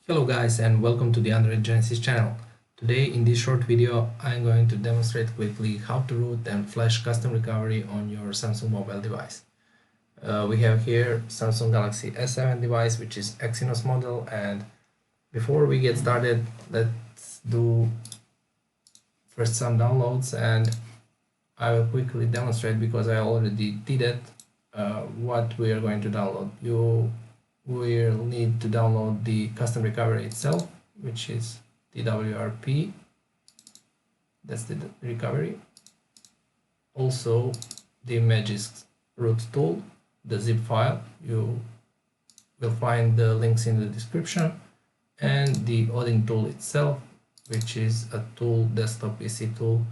Hello guys and welcome to the Android Genesis channel. Today in this short video I'm going to demonstrate quickly how to root and flash custom recovery on your Samsung mobile device. We have here Samsung Galaxy S7 device, which is Exynos model, and before we get started let's do first some downloads, and I will quickly demonstrate because I already did it what we are going to download. You will need to download the custom recovery itself, which is TWRP. That's the recovery. Also the Magisk root tool, the zip file. You will find the links in the description, and the Odin tool itself, which is a tool, desktop PC tool,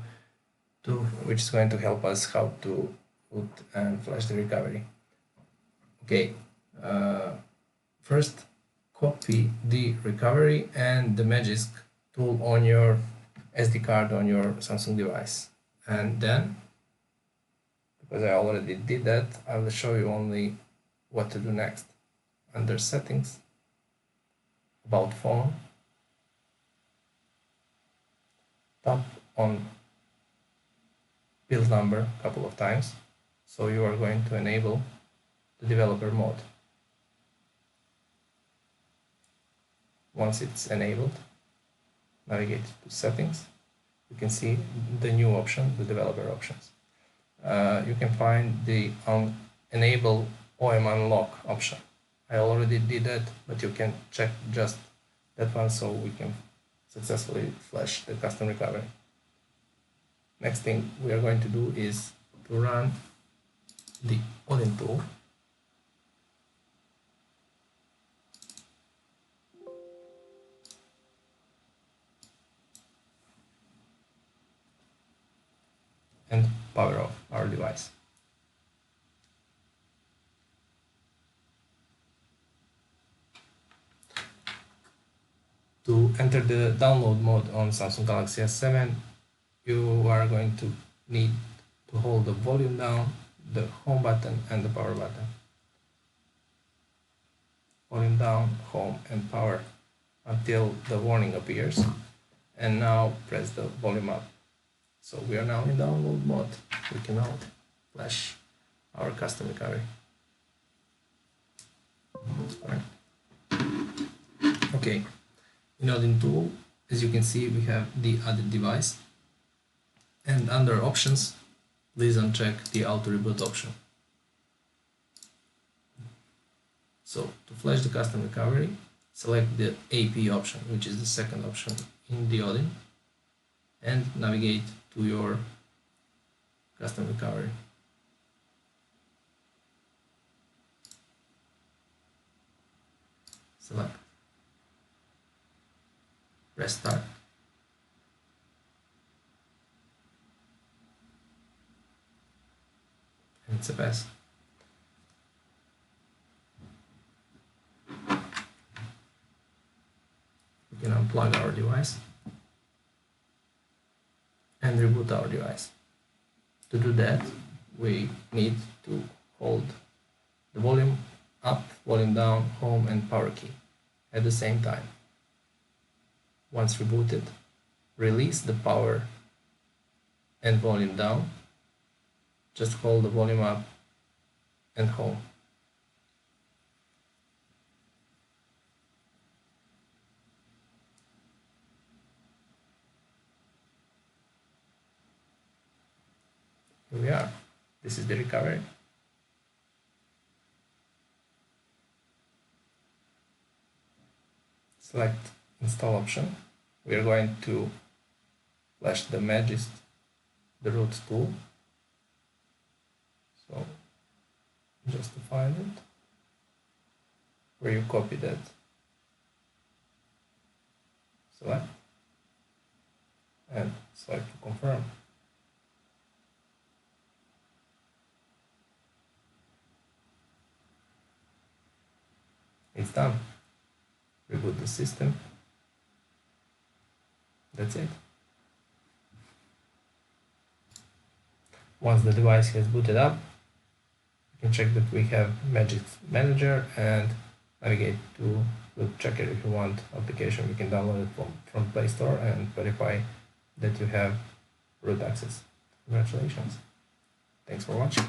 which is going to help us how to root and flash the recovery. Okay. First, copy the recovery and the Magisk tool on your SD card on your Samsung device, and then, because I already did that, I will show you only what to do next. Under settings, about phone, tap on build number a couple of times, so you are going to enable the developer mode. Once it's enabled, navigate to settings. You can see the new option, the developer options. You can find the enable OM unlock option. I already did that, but you can check just that one so we can successfully flash the custom recovery. Next thing we are going to do is to run the Odin tool. And power off our device. To enter the download mode on Samsung Galaxy S7, you are going to need to hold the volume down, the home button and the power button. Volume down, home and power until the warning appears, and now press the volume up. So we are now in download mode. We can now flash our custom recovery. Okay, in Odin tool, as you can see, we have the added device, and under options, please uncheck the auto reboot option. So to flash the custom recovery, select the AP option, which is the second option in the Odin, and navigate to your custom recovery. Select, press start, and it's a pass. We can unplug our device and reboot our device. To do that, we need to hold the volume up, volume down, home and power key at the same time. Once rebooted, release the power and volume down. Just hold the volume up and home. Here we are. This is the recovery. Select install option. We are going to flash the Magisk, the root tool. So just to find it, where you copy that, select, and select to confirm. It's done. Reboot the system. That's it. Once the device has booted up, you can check that we have Magisk Manager and navigate to Root Checker. If you want application, you can download it from Play Store and verify that you have root access. Congratulations. Thanks for watching.